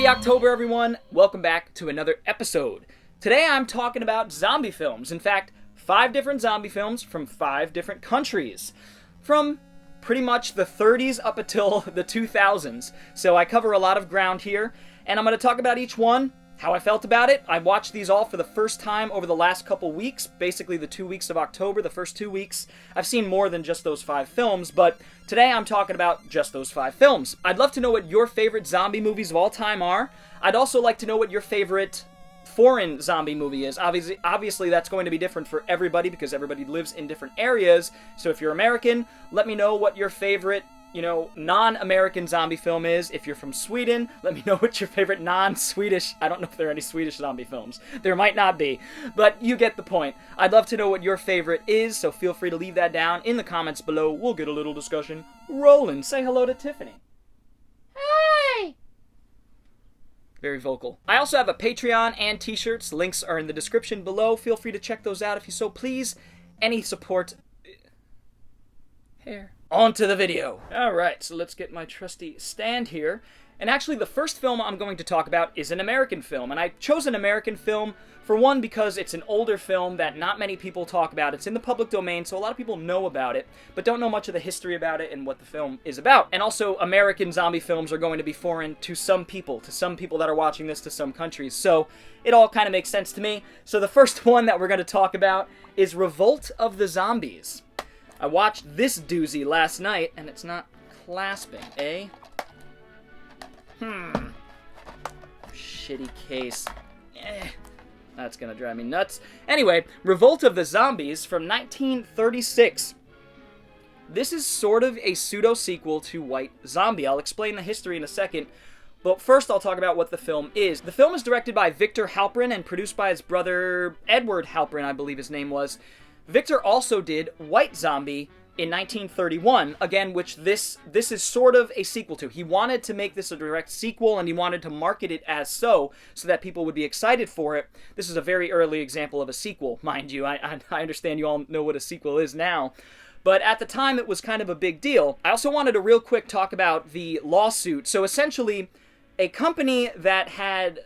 Happy October, everyone! Welcome back to another episode. Today I'm talking about zombie films. In fact, 5 different zombie films from 5 different countries. From pretty much the 30s up until the 2000s. So I cover a lot of ground here, and I'm going to talk about each one, how I felt about it. I watched these all for the first time over the last couple weeks, basically the 2 weeks of October, the first 2 weeks. I've seen more than just those 5 films, but today I'm talking about just those 5 films. I'd love to know what your favorite zombie movies of all time are. I'd also like to know what your favorite foreign zombie movie is. Obviously that's going to be different for everybody because everybody lives in different areas. So if you're American, let me know what your favorite non-American zombie film is. If you're from Sweden, let me know what your favorite non-Swedish, I don't know if there are any Swedish zombie films. There might not be, but you get the point. I'd love to know what your favorite is, so feel free to leave that down in the comments below. We'll get a little discussion rolling. Say hello to Tiffany. Hey! Very vocal. I also have a Patreon and t-shirts. Links are in the description below. Feel free to check those out if you so please. Any support... Hair. On to the video. Alright, so let's get my trusty stand here. And actually, the first film I'm going to talk about is an American film. And I chose an American film, for one, because it's an older film that not many people talk about. It's in the public domain, so a lot of people know about it, but don't know much of the history about it and what the film is about. And also, American zombie films are going to be foreign to some people that are watching this, to some countries. So it all kind of makes sense to me. So the first one that we're going to talk about is Revolt of the Zombies. I watched this doozy last night, and it's not clasping, eh? Shitty case. That's gonna drive me nuts. Anyway, Revolt of the Zombies from 1936. This is sort of a pseudo-sequel to White Zombie. I'll explain the history in a second, but first I'll talk about what the film is. The film is directed by Victor Halperin and produced by his brother Edward Halperin, I believe his name was. Victor also did White Zombie in 1931, again, which this is sort of a sequel to. He wanted to make this a direct sequel, and he wanted to market it as so that people would be excited for it. This is a very early example of a sequel, mind you. I understand you all know what a sequel is now. But at the time, it was kind of a big deal. I also wanted to real quick talk about the lawsuit. So essentially, a company that had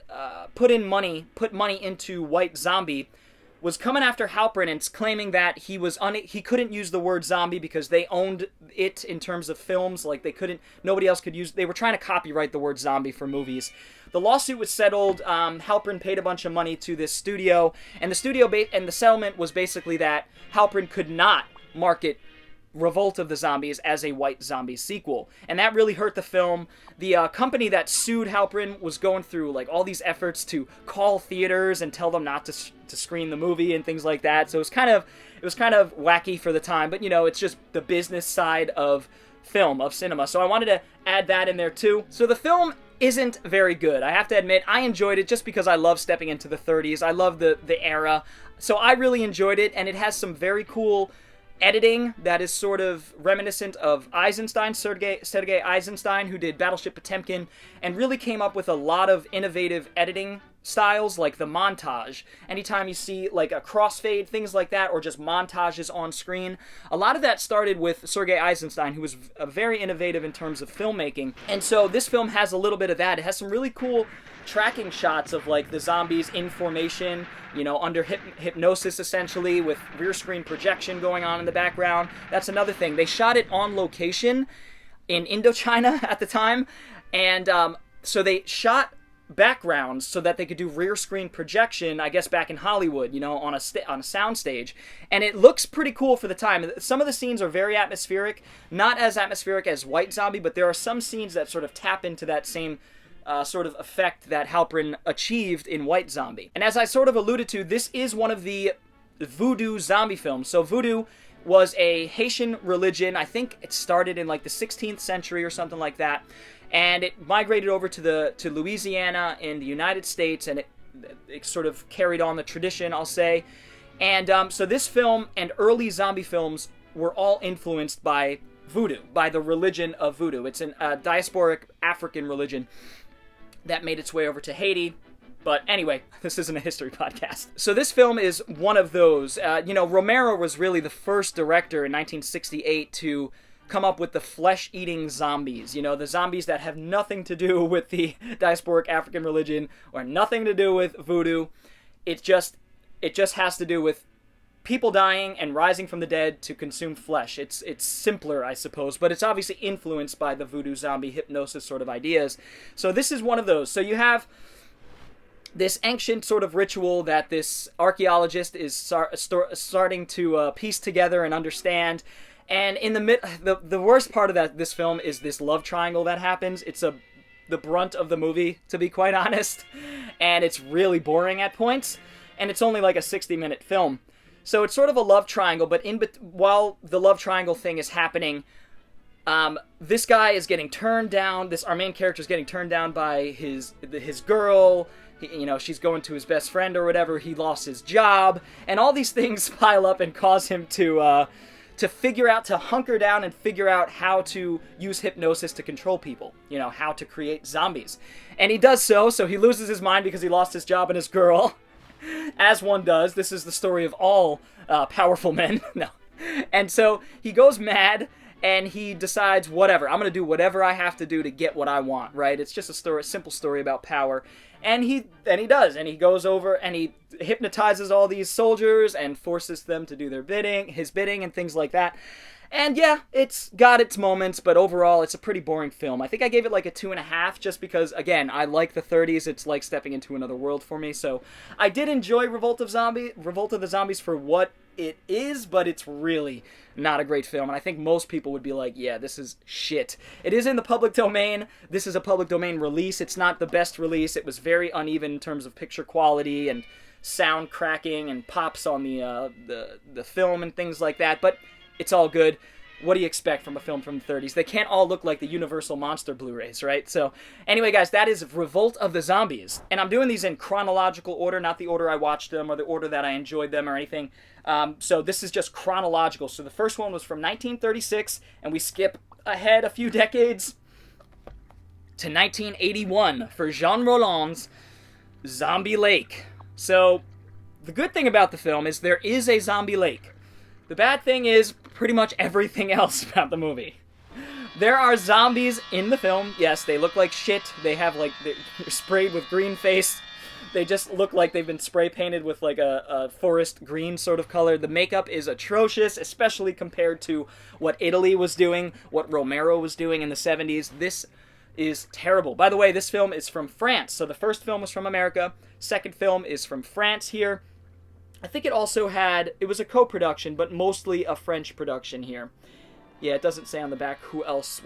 put money into White Zombie was coming after Halperin and claiming that he couldn't use the word zombie because they owned it in terms of films. Like nobody else could use. They were trying to copyright the word zombie for movies. The lawsuit was settled. Halperin paid a bunch of money to this studio, and the settlement was basically that Halperin could not market Revolt of the Zombies as a White Zombie sequel, and that really hurt the film. The company that sued Halperin was going through like all these efforts to call theaters and tell them not to screen the movie and things like that. So it was kind of wacky for the time, but it's just the business side of cinema. So I wanted to add that in there too. So the film isn't very good. I have to admit, I enjoyed it just because I love stepping into the 30s. I love the era. So I really enjoyed it, and it has some very cool editing that is sort of reminiscent of Eisenstein, Sergei Eisenstein, who did Battleship Potemkin, and really came up with a lot of innovative editing styles, like the montage. Anytime you see like a crossfade, things like that, or just montages on screen, a lot of that started with Sergei Eisenstein, who was very innovative in terms of filmmaking. And so this film has a little bit of that. It has some really cool tracking shots of like the zombies in formation, under hypnosis essentially, with rear screen projection going on in the background. That's another thing. They shot it on location in Indochina at the time, and so they shot backgrounds so that they could do rear screen projection, I guess back in Hollywood, on a sound stage, and it looks pretty cool for the time. Some of the scenes are very atmospheric, not as atmospheric as White Zombie, but there are some scenes that sort of tap into that same sort of effect that Halperin achieved in White Zombie. And as I sort of alluded to, this is one of the voodoo zombie films. So voodoo was a Haitian religion. I think it started in like the 16th century or something like that, and it migrated over to Louisiana in the United States, and it sort of carried on the tradition, I'll say. And so this film and early zombie films were all influenced by voodoo, by the religion of voodoo. It's a diasporic African religion that made its way over to Haiti. But anyway, this isn't a history podcast. So this film is one of those. Romero was really the first director in 1968 to come up with the flesh-eating zombies. You know, the zombies that have nothing to do with the diasporic African religion or nothing to do with voodoo. It just has to do with people dying and rising from the dead to consume flesh. It's simpler, I suppose, but it's obviously influenced by the voodoo zombie hypnosis sort of ideas. So this is one of those. So you have this ancient sort of ritual that this archaeologist is starting to piece together and understand. And in the worst part of this film is this love triangle that happens. It's the brunt of the movie, to be quite honest, and it's really boring at points. And it's only like a 60-minute film, so it's sort of a love triangle. But while the love triangle thing is happening, this guy is getting turned down. Our main character is getting turned down by his girl. She's going to his best friend or whatever. He lost his job, and all these things pile up and cause him to hunker down and figure out how to use hypnosis to control people. How to create zombies, and he does so. So he loses his mind because he lost his job and his girl, as one does. This is the story of all powerful men. No, and so he goes mad. And he decides, whatever, I'm going to do whatever I have to do to get what I want, right? It's just a simple story about power. And he does, and he goes over and he hypnotizes all these soldiers and forces them to do his bidding and things like that. And yeah, it's got its moments, but overall it's a pretty boring film. I think I gave it like a 2.5 just because, again, I like the 30s. It's like stepping into another world for me. So I did enjoy Revolt of the Zombies for what it is, but it's really not a great film. And I think most people would be like, yeah, this is shit. It is in the public domain. This is a public domain release. It's not the best release. It was very uneven in terms of picture quality and sound cracking and pops on the film and things like that. But it's all good. What do you expect from a film from the 30s? They can't all look like the Universal Monster Blu-rays, right? So, anyway, guys, that is Revolt of the Zombies. And I'm doing these in chronological order, not the order I watched them or the order that I enjoyed them or anything. So this is just chronological. So the first one was from 1936, and we skip ahead a few decades to 1981 for Jean Rollins' Zombie Lake. So, the good thing about the film is there is a zombie lake. The bad thing is pretty much everything else about the movie. There are zombies in the film. Yes, they look like shit. They have they're sprayed with green face. They just look like they've been spray painted with like a forest green sort of color. The makeup is atrocious, especially compared to what Italy was doing, what Romero was doing in the 70s. This is terrible. By the way, this film is from France. So the first film was from America. Second film is from France here. I think it was a co-production, but mostly a French production here. Yeah, it doesn't say on the back who else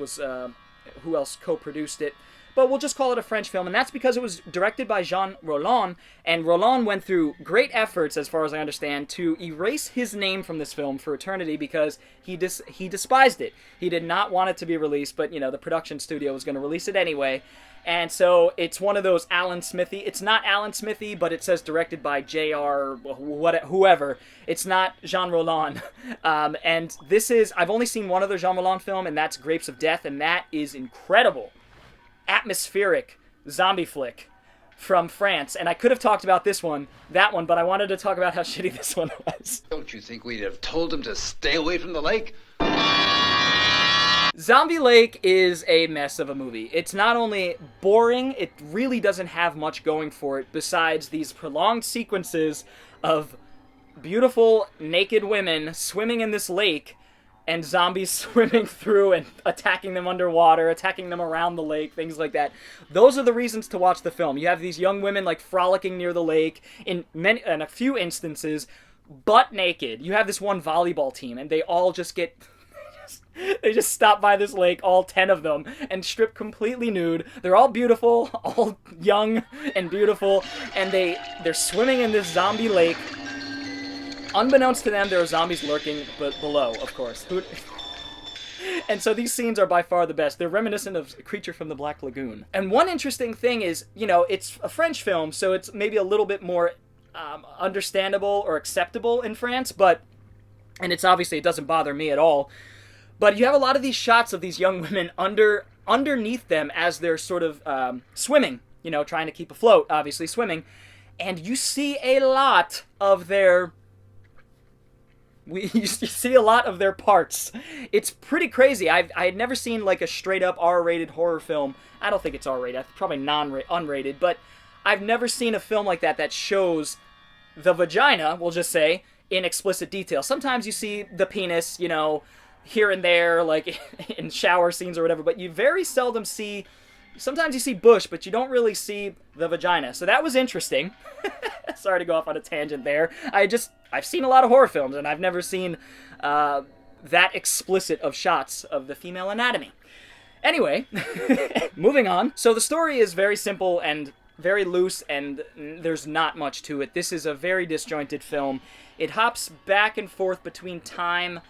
co-produced it, but we'll just call it a French film, and that's because it was directed by Jean Rollin, and Rollin went through great efforts, as far as I understand, to erase his name from this film for eternity because he despised it. He did not want it to be released, but, the production studio was going to release it anyway. And so it's one of those Alan Smithy. It's not Alan Smithy, but it says directed by J.R. whoever. It's not Jean Rollin. And I've only seen one other Jean Rollin film, and that's Grapes of Death, and that is incredible. Atmospheric zombie flick from France. And I could have talked about that one, but I wanted to talk about how shitty this one was. Don't you think we'd have told him to stay away from the lake? Zombie Lake is a mess of a movie. It's not only boring, it really doesn't have much going for it besides these prolonged sequences of beautiful naked women swimming in this lake and zombies swimming through and attacking them underwater, attacking them around the lake, things like that. Those are the reasons to watch the film. You have these young women frolicking near the lake, in a few instances, butt naked. You have this one volleyball team, and they all just get... They just stop by this lake, all 10 of them, and strip completely nude. They're all beautiful, all young and beautiful, and they're swimming in this zombie lake. Unbeknownst to them, there are zombies lurking below, of course. And so these scenes are by far the best. They're reminiscent of Creature from the Black Lagoon. And one interesting thing is, it's a French film, so it's maybe a little bit more understandable or acceptable in France, and it doesn't bother me at all. But you have a lot of these shots of these young women underneath them as they're sort of swimming, trying to keep afloat, obviously swimming. And you see a lot of their You see a lot of their parts. It's pretty crazy. I had never seen like a straight up R-rated horror film. I don't think it's R-rated. It's probably unrated, but I've never seen a film like that shows the vagina, we'll just say, in explicit detail. Sometimes you see the penis, you know, here and there, like in shower scenes or whatever, but you very seldom see. Sometimes you see bush, but you don't really see the vagina. So that was interesting. Sorry to go off on a tangent there. I've seen a lot of horror films, and I've never seen that explicit of shots of the female anatomy. Anyway, moving on. So the story is very simple and very loose, and there's not much to it. This is a very disjointed film. It hops back and forth between time,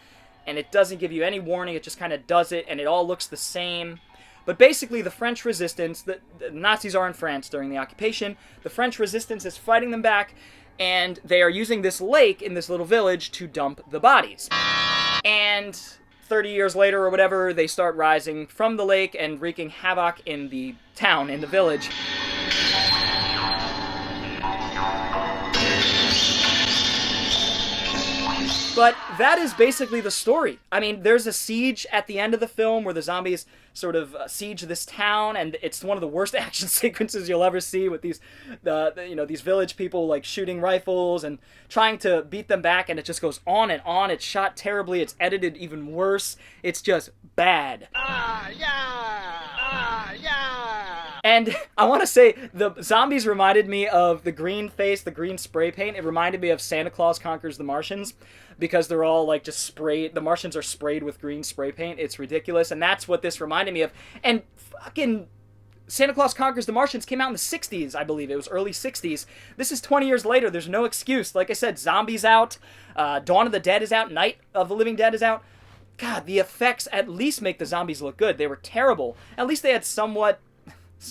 and it doesn't give you any warning. It just kind of does it, and it all looks the same. But basically, the French resistance, the Nazis are in France during the occupation, the French resistance is fighting them back, and they are using this lake in this little village to dump the bodies. And 30 years later or whatever, they start rising from the lake and wreaking havoc in the town, in the village. But that is basically the story. I mean, there's a siege at the end of the film where the zombies sort of siege this town, and it's one of the worst action sequences you'll ever see with these village people like shooting rifles and trying to beat them back, and it just goes on and on. It's shot terribly. It's edited even worse. It's just bad. And I want to say, the zombies reminded me of the green face, the green spray paint. It reminded me of Santa Claus Conquers the Martians, because they're all like just sprayed. The Martians are sprayed with green spray paint. It's ridiculous, and that's what this reminded me of. And fucking Santa Claus Conquers the Martians came out in the 60s, I believe. It was early 60s. This is 20 years later. There's no excuse. Like I said, Zombies out. Dawn of the Dead is out. Night of the Living Dead is out. God, the effects at least make the zombies look good. They were terrible. At least they had somewhat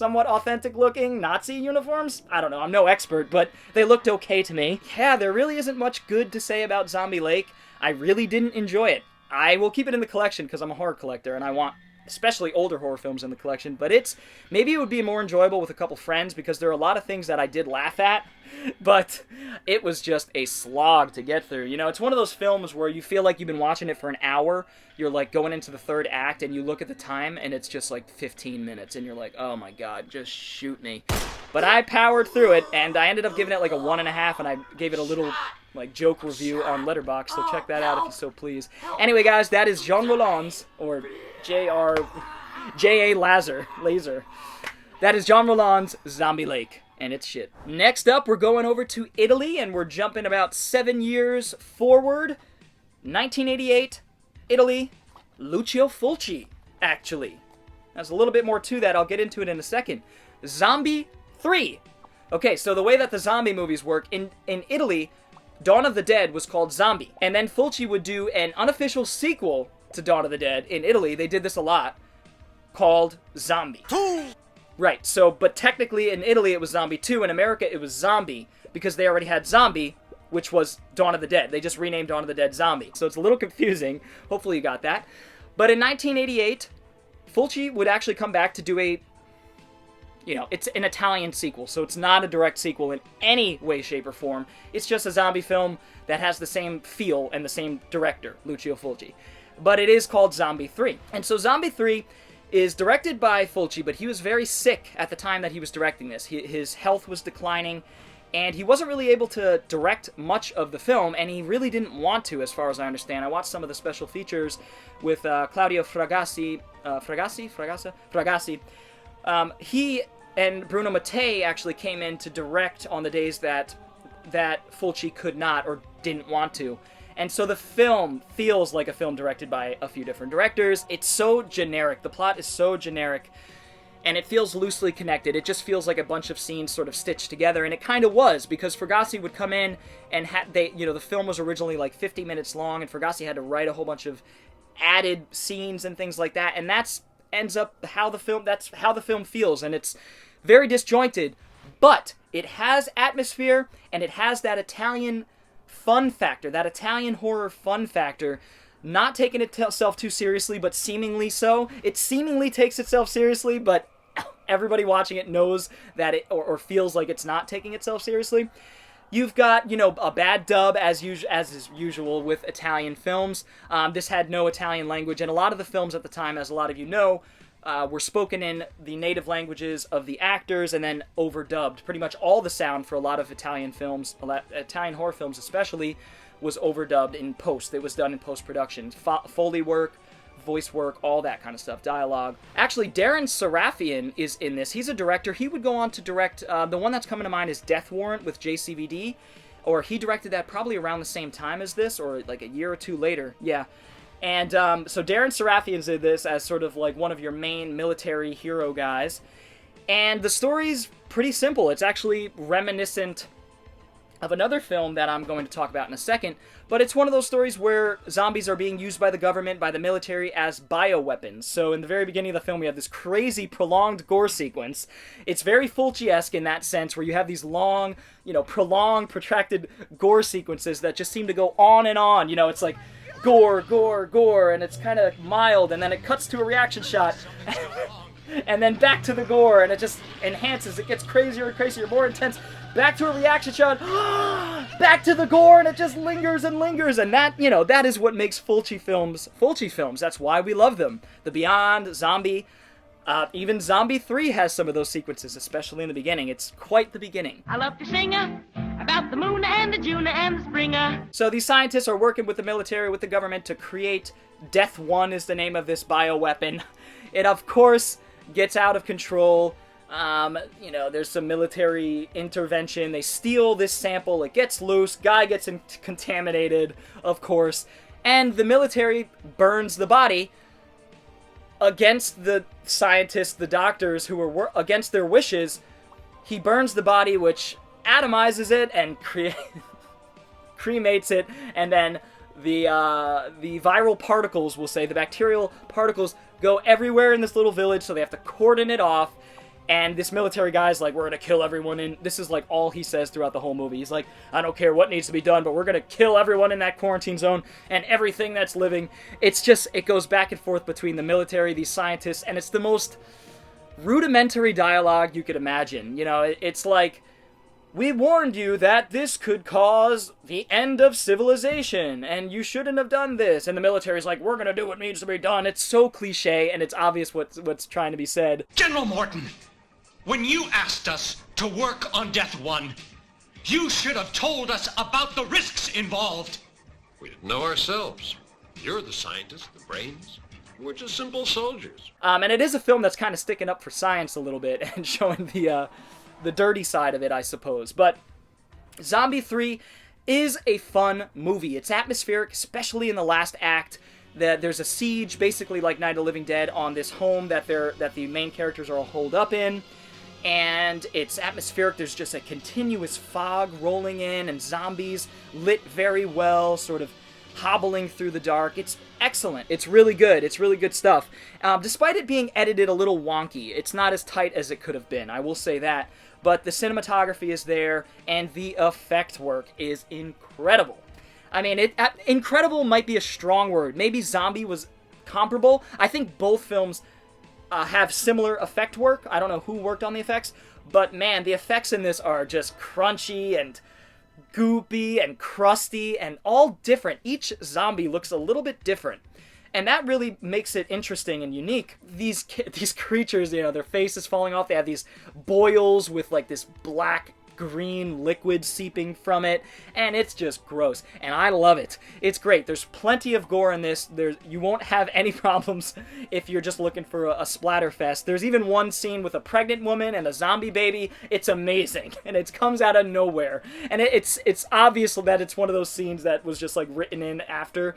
authentic looking Nazi uniforms. I don't know, I'm no expert, but they looked okay to me. Yeah, there really isn't much good to say about Zombie Lake. I really didn't enjoy it. I will keep it in the collection because I'm a horror collector and I want especially older horror films in the collection, but maybe it would be more enjoyable with a couple friends because there are a lot of things that I did laugh at, but it was just a slog to get through. You know, it's one of those films where you feel like you've been watching it for an hour, you're like going into the third act and you look at the time and it's just like 15 minutes and you're like, oh my god, just shoot me. But I powered through it and I ended up giving it like a 1.5, and I gave it a little like joke review on Letterboxd, so check that out if you so please. Anyway guys, that is Jean Rollins, or J.A. Laser. That is Jean Rollins' Zombie Lake, and it's shit. Next up, we're going over to Italy, and we're jumping about 7 years forward. 1988, Italy, Lucio Fulci, actually. There's a little bit more to that. I'll get into it in a second. Zombie 3. Okay, so the way that the zombie movies work, in Italy, Dawn of the Dead was called Zombie, and then Fulci would do an unofficial sequel to Dawn of the Dead. In Italy, they did this a lot, called Zombie. Right, so, but technically in Italy it was Zombie 2, in America it was Zombie, because they already had Zombie, which was Dawn of the Dead. They just renamed Dawn of the Dead Zombie. So it's a little confusing. Hopefully you got that. But in 1988, Fulci would actually come back to do it's an Italian sequel, so it's not a direct sequel in any way, shape, or form. It's just a zombie film that has the same feel and the same director, Lucio Fulci. But it is called Zombie 3. And so Zombie 3 is directed by Fulci, but he was very sick at the time that he was directing this. His health was declining, and he wasn't really able to direct much of the film, and he really didn't want to, as far as I understand. I watched some of the special features with Claudio Fragassi. He and Bruno Mattei actually came in to direct on the days that Fulci could not or didn't want to. And so the film feels like a film directed by a few different directors. It's so generic. The plot is so generic, and it feels loosely connected. It just feels like a bunch of scenes sort of stitched together, and it kind of was, because Fragassi would come in and the film was originally like 50 minutes long, and Fragassi had to write a whole bunch of added scenes and things like that, and that's how the film feels, and it's very disjointed, but it has atmosphere, and it has that Italian fun factor, that Italian horror fun factor, not taking itself too seriously, but seemingly so. It seemingly takes itself seriously, but everybody watching it knows that it, or feels like it's not taking itself seriously. You've got, a bad dub as is usual with Italian films. This had no Italian language, and a lot of the films at the time, as a lot of you know, were spoken in the native languages of the actors and then overdubbed. Pretty much all the sound for a lot of Italian films, Italian horror films especially, was overdubbed in post. It was done in post-production. Foley work, voice work, all that kind of stuff, dialogue. Actually, Darren Sarafian is in this. He's a director. He would go on to direct, the one that's coming to mind is Death Warrant with JCVD, or he directed that probably around the same time as this, or like a year or two later. Yeah. And so Darren Sarafian's in this as sort of like one of your main military hero guys. And the story's pretty simple. It's actually reminiscent of another film that I'm going to talk about in a second, but it's one of those stories where zombies are being used by the government, by the military, as bioweapons. So in the very beginning of the film, we have this crazy, prolonged gore sequence. It's very Fulci-esque in that sense, where you have these long, prolonged, protracted gore sequences that just seem to go on and on. It's like gore, gore, gore, and it's kind of mild, and then it cuts to a reaction shot, and then back to the gore, and it just enhances. It gets crazier and crazier, more intense. Back to a reaction shot, back to the gore, and it just lingers and lingers, and that is what makes Fulci films. That's why we love them. The Beyond, Zombie, even Zombie 3 has some of those sequences, especially in the beginning. It's quite the beginning. I love to sing about the moon and the June and the springer. So these scientists are working with the military, with the government, to create Death 1 is the name of this bioweapon. It, of course, gets out of control. There's some military intervention. They steal this sample. It gets loose. Guy gets contaminated, of course. And the military burns the body against the scientists, the doctors, who are against their wishes. He burns the body, which atomizes it and cremates it. And then the viral particles, we'll say, the bacterial particles, go everywhere in this little village, so they have to cordon it off. And this military guy's like, we're going to kill everyone in... This is like all he says throughout the whole movie. He's like, I don't care what needs to be done, but we're going to kill everyone in that quarantine zone and everything that's living. It's just, it goes back and forth between the military, these scientists, and it's the most rudimentary dialogue you could imagine. It's like, we warned you that this could cause the end of civilization, and you shouldn't have done this. And the military's like, we're going to do what needs to be done. It's so cliche, and it's obvious what's trying to be said. General Morton! When you asked us to work on Death 1, you should have told us about the risks involved. We didn't know ourselves. You're the scientists, the brains. We're just simple soldiers. And it is a film that's kind of sticking up for science a little bit and showing the dirty side of it, I suppose. But Zombie 3 is a fun movie. It's atmospheric, especially in the last act. There's a siege, basically like Night of the Living Dead, on this home that the main characters are all holed up in. And it's atmospheric. There's just a continuous fog rolling in, and zombies lit very well, sort of hobbling through the dark. It's excellent. It's really good. It's really good stuff. Despite it being edited a little wonky, it's not as tight as it could have been. I will say that. But the cinematography is there, and the effect work is incredible. I mean, incredible might be a strong word. Maybe Zombie was comparable. I think both films have similar effect work. I don't know who worked on the effects, but man, the effects in this are just crunchy and goopy and crusty and all different. Each zombie looks a little bit different, and that really makes it interesting and unique. These creatures, their face is falling off. They have these boils with like this black green liquid seeping from it, and it's just gross, and I love it. It's great. There's plenty of gore in this. You won't have any problems if you're just looking for a splatter fest. There's even one scene with a pregnant woman and a zombie baby. It's amazing, and it comes out of nowhere, and it's obvious that it's one of those scenes that was just like written in after,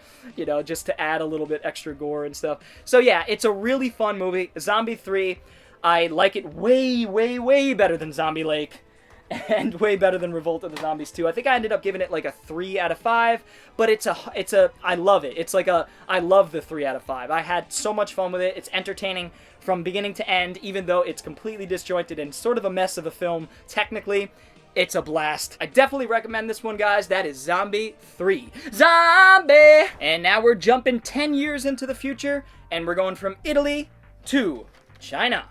just to add a little bit extra gore and stuff. So yeah, it's a really fun movie. Zombie 3, I like it way, way, way better than Zombie Lake, and way better than Revolt of the Zombies 2. I think I ended up giving it like a 3 out of 5, but I love it. It's like I love the 3 out of 5. I had so much fun with it. It's entertaining from beginning to end, even though it's completely disjointed and sort of a mess of a film. Technically, it's a blast. I definitely recommend this one, guys. That is Zombie 3. Zombie! And now we're jumping 10 years into the future, and we're going from Italy to China.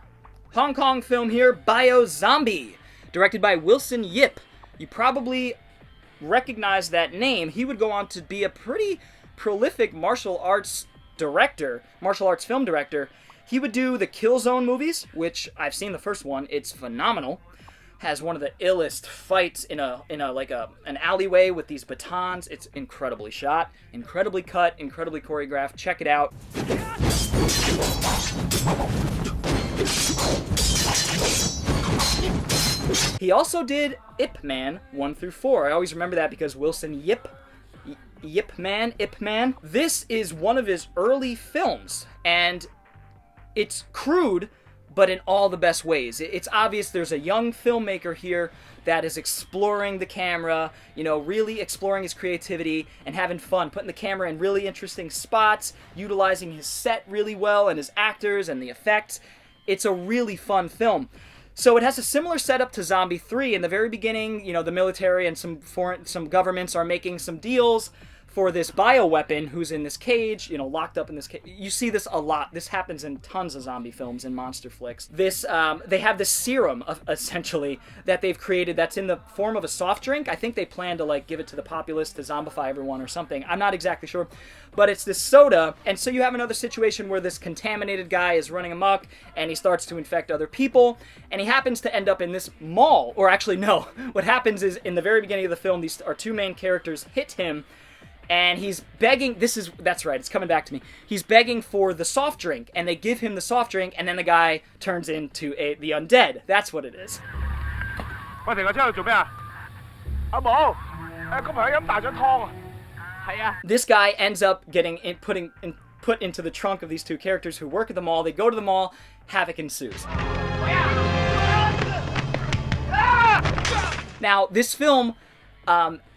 Hong Kong film here, Bio Zombie, directed by Wilson Yip. You probably recognize that name, he would go on to be a pretty prolific martial arts film director. He would do the Killzone movies, which I've seen the first one. It's phenomenal. Has one of the illest fights in an alleyway with these batons. It's incredibly shot, incredibly cut, incredibly choreographed. Check it out. He also did Ip Man 1 through 4. I always remember that because Wilson Ip Man. This is one of his early films, and it's crude, but in all the best ways. It's obvious there's a young filmmaker here that is exploring the camera, really exploring his creativity and having fun, putting the camera in really interesting spots, utilizing his set really well and his actors and the effects. It's a really fun film. So it has a similar setup to Zombie 3. In the very beginning, the military and some governments are making some deals for this bioweapon who's in this cage, locked up in this cage. You see this a lot. This happens in tons of zombie films and monster flicks. They have this serum, essentially, that they've created that's in the form of a soft drink. I think they plan to, give it to the populace to zombify everyone or something. I'm not exactly sure. But it's this soda, and so you have another situation where this contaminated guy is running amok, and he starts to infect other people, and he happens to end up in this mall. Or actually, no. What happens is, in the very beginning of the film, our two main characters hit him, and he's begging, that's right, it's coming back to me. He's begging for the soft drink, and they give him the soft drink, and then the guy turns into the undead. That's what it is. This guy ends up getting put into the trunk of these two characters who work at the mall. They go to the mall, havoc ensues. Now, this film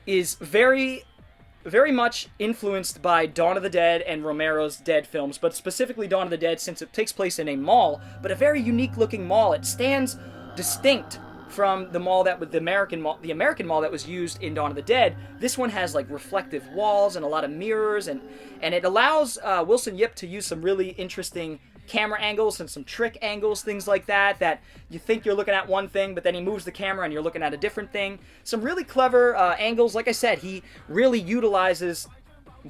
is very much influenced by Dawn of the Dead and Romero's Dead films, but specifically Dawn of the Dead since it takes place in a mall, but a very unique looking mall. It stands distinct from the American mall that was used in Dawn of the Dead. This one has reflective walls and a lot of mirrors, and it allows Wilson Yip to use some really interesting camera angles and some trick angles, things like that you think you're looking at one thing, but then he moves the camera and you're looking at a different thing. Some really clever angles. Like I said, he really utilizes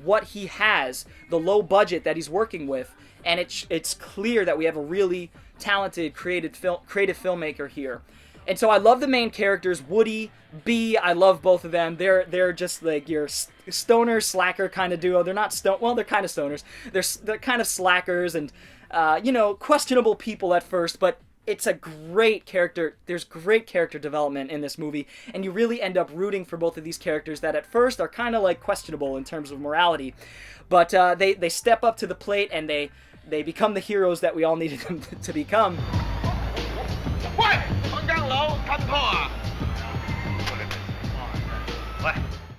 what he has, the low budget that he's working with, and it's clear that we have a really talented, creative filmmaker here. And so I love the main characters, Woody, Bee. I love both of them. They're just your stoner slacker kind of duo. They're not they're kind of stoners. They're kind of slackers and questionable people at first, but it's a great character. There's great character development in this movie, and you really end up rooting for both of these characters that at first are kind of questionable in terms of morality, but they step up to the plate and they become the heroes that we all needed them to become.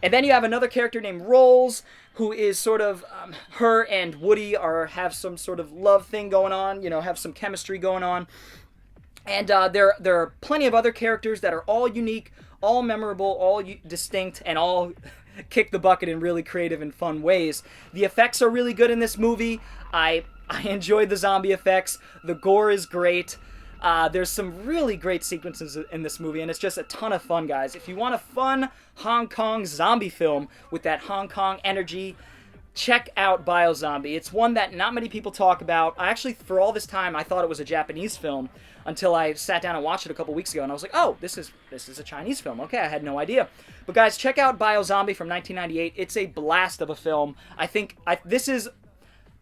And then you have another character named Rolls, who is sort of her and Woody have some sort of love thing going on, have some chemistry going on. And there are plenty of other characters that are all unique, all memorable, all distinct, and all kick the bucket in really creative and fun ways. The effects are really good in this movie. I enjoyed the zombie effects. The gore is great. There's some really great sequences in this movie, and it's just a ton of fun, guys. If you want a fun Hong Kong zombie film with that Hong Kong energy, check out Biozombie. It's one that not many people talk about. I actually, for all this time, I thought it was a Japanese film until I sat down and watched it a couple weeks ago, and I was like, oh, this is a Chinese film. Okay, I had no idea. But guys, check out Biozombie from 1998. It's a blast of a film.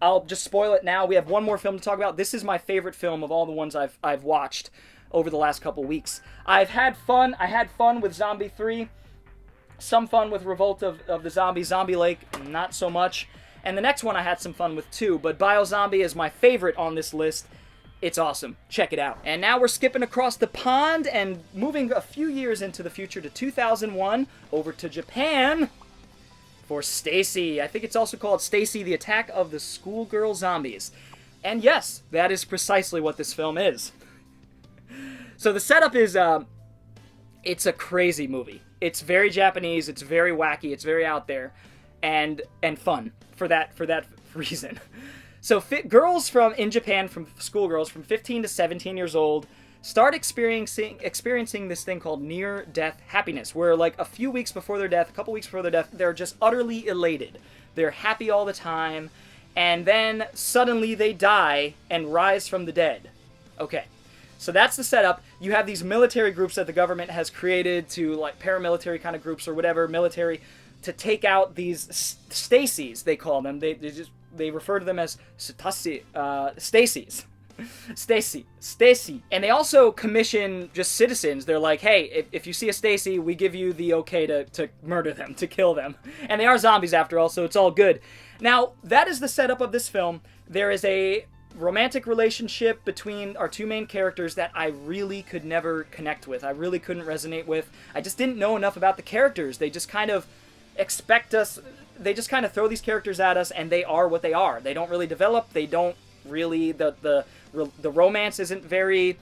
I'll just spoil it now. We have one more film to talk about. This is my favorite film of all the ones I've watched over the last couple weeks. I've had fun. I had fun with Zombie 3. Some fun with Revolt of the Zombies. Zombie Lake, not so much. And the next one I had some fun with too. But Biozombie is my favorite on this list. It's awesome. Check it out. And now we're skipping across the pond and moving a few years into the future to 2001, over to Japan for Stacy. I think it's also called Stacy, the Attack of the Schoolgirl Zombies. And yes, that is precisely what this film is. So the setup is, it's a crazy movie. It's very Japanese, it's very wacky, it's very out there, and fun for that reason. So schoolgirls from 15 to 17 years old start experiencing this thing called near-death happiness, where like a few weeks before their death, a couple weeks before their death, they're just utterly elated. They're happy all the time, and then suddenly they die and rise from the dead. Okay, so that's the setup. You have these military groups that the government has created to, like, paramilitary kind of groups or whatever, military, to take out these Stacies, they call them. They refer to them as Stacies. Stacy. And they also commission just citizens. They're like, hey, if you see a Stacy, we give you the okay to murder them, to kill them. And they are zombies after all, so it's all good. Now, that is the setup of this film. There is a romantic relationship between our two main characters that I really could never connect with. I really couldn't resonate with. I just didn't know enough about the characters. They just kind of expect us, they just kind of throw these characters at us, and they are what they are. They don't really develop. They don't really, the romance isn't very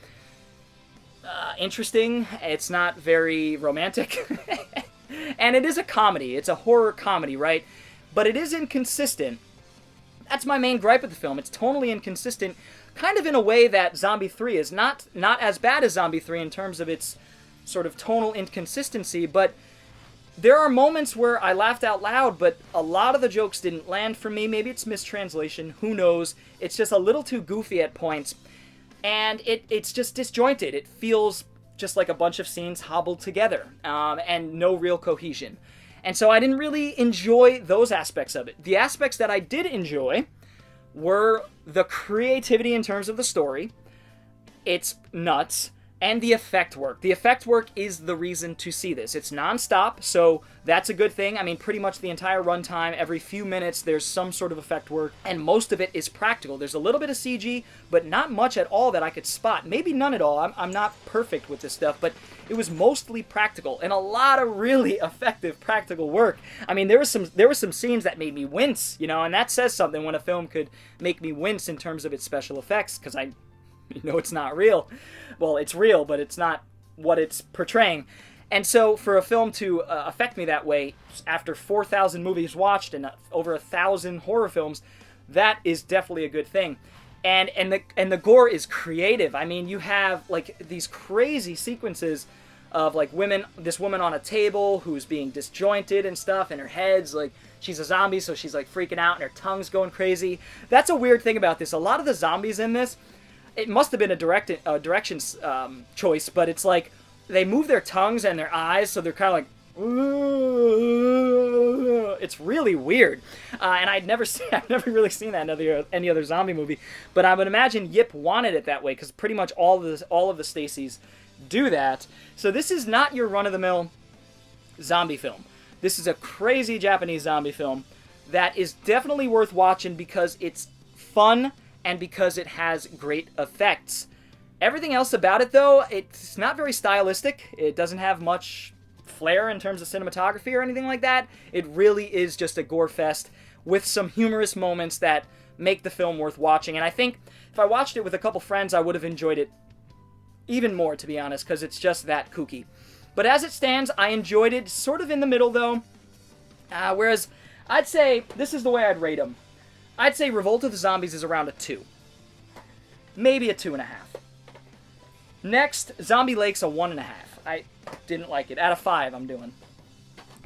interesting. It's not very romantic. And it is a comedy. It's a horror comedy, right? But it is inconsistent. That's my main gripe with the film. It's tonally inconsistent, kind of in a way that Zombie 3 is not as bad as Zombie 3 in terms of its sort of tonal inconsistency, but there are moments where I laughed out loud, but a lot of the jokes didn't land for me. Maybe it's mistranslation. Who knows? It's just a little too goofy at points, and it's just disjointed. It feels just like a bunch of scenes hobbled together, and no real cohesion. And so I didn't really enjoy those aspects of it. The aspects that I did enjoy were the creativity in terms of the story. It's nuts. And the effect work. The effect work is the reason to see this. It's non-stop, so that's a good thing. I mean, pretty much the entire runtime, every few minutes, there's some sort of effect work, and most of it is practical. There's a little bit of CG, but not much at all that I could spot. Maybe none at all. I'm not perfect with this stuff, but it was mostly practical, and a lot of really effective practical work. I mean, there were some scenes that made me wince, you know, and that says something when a film could make me wince in terms of its special effects, because it's not real. Well, it's real, but it's not what it's portraying. And so for a film to affect me that way, after 4,000 movies watched and over 1,000 horror films, that is definitely a good thing. And the gore is creative. I mean, you have like these crazy sequences of like this woman on a table who's being disjointed and stuff, and her head's like, she's a zombie, so she's like freaking out and her tongue's going crazy. That's a weird thing about this. A lot of the zombies in this, it must have been a direction choice, but it's like they move their tongues and their eyes, so they're kind of like, it's really weird. And I've never really seen that in any other zombie movie. But I would imagine Yip wanted it that way, because pretty much all of the Stacies do that. So this is not your run-of-the-mill zombie film. This is a crazy Japanese zombie film that is definitely worth watching because it's fun and because it has great effects. Everything else about it, though, it's not very stylistic. It doesn't have much flair in terms of cinematography or anything like that. It really is just a gore fest with some humorous moments that make the film worth watching. And I think if I watched it with a couple friends, I would have enjoyed it even more, to be honest, because it's just that kooky. But as it stands, I enjoyed it sort of in the middle, though. Whereas I'd say, this is the way I'd rate them. I'd say Revolt of the Zombies is around a 2. Maybe a 2.5. Next, Zombie Lake's a 1.5. I didn't like it. Out of 5, I'm doing.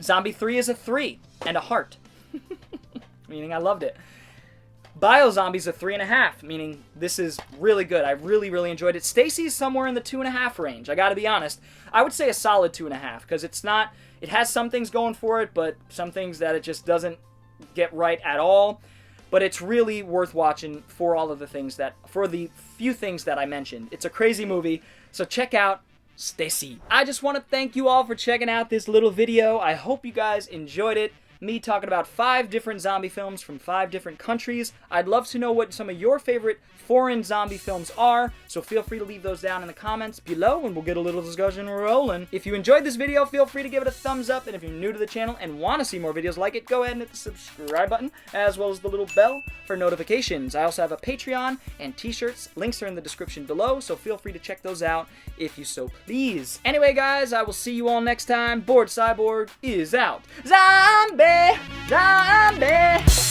Zombie 3 is a 3 and a heart. Meaning I loved it. Biozombies a 3.5, meaning this is really good. I really, really enjoyed it. Stacy's somewhere in the 2.5 range. I gotta be honest. I would say a solid 2.5, because it has some things going for it, but some things that it just doesn't get right at all. But it's really worth watching for the few things that I mentioned. It's a crazy movie, so check out Stacy. I just want to thank you all for checking out this little video. I hope you guys enjoyed it. Me talking about 5 different zombie films from 5 different countries. I'd love to know what some of your favorite foreign zombie films are, so feel free to leave those down in the comments below and we'll get a little discussion rolling. If you enjoyed this video, feel free to give it a thumbs up, and if you're new to the channel and want to see more videos like it, go ahead and hit the subscribe button, as well as the little bell for notifications. I also have a Patreon and t-shirts. Links are in the description below, so feel free to check those out if you so please. Anyway, guys, I will see you all next time. Bored Cyborg is out. Zombie! Zombie!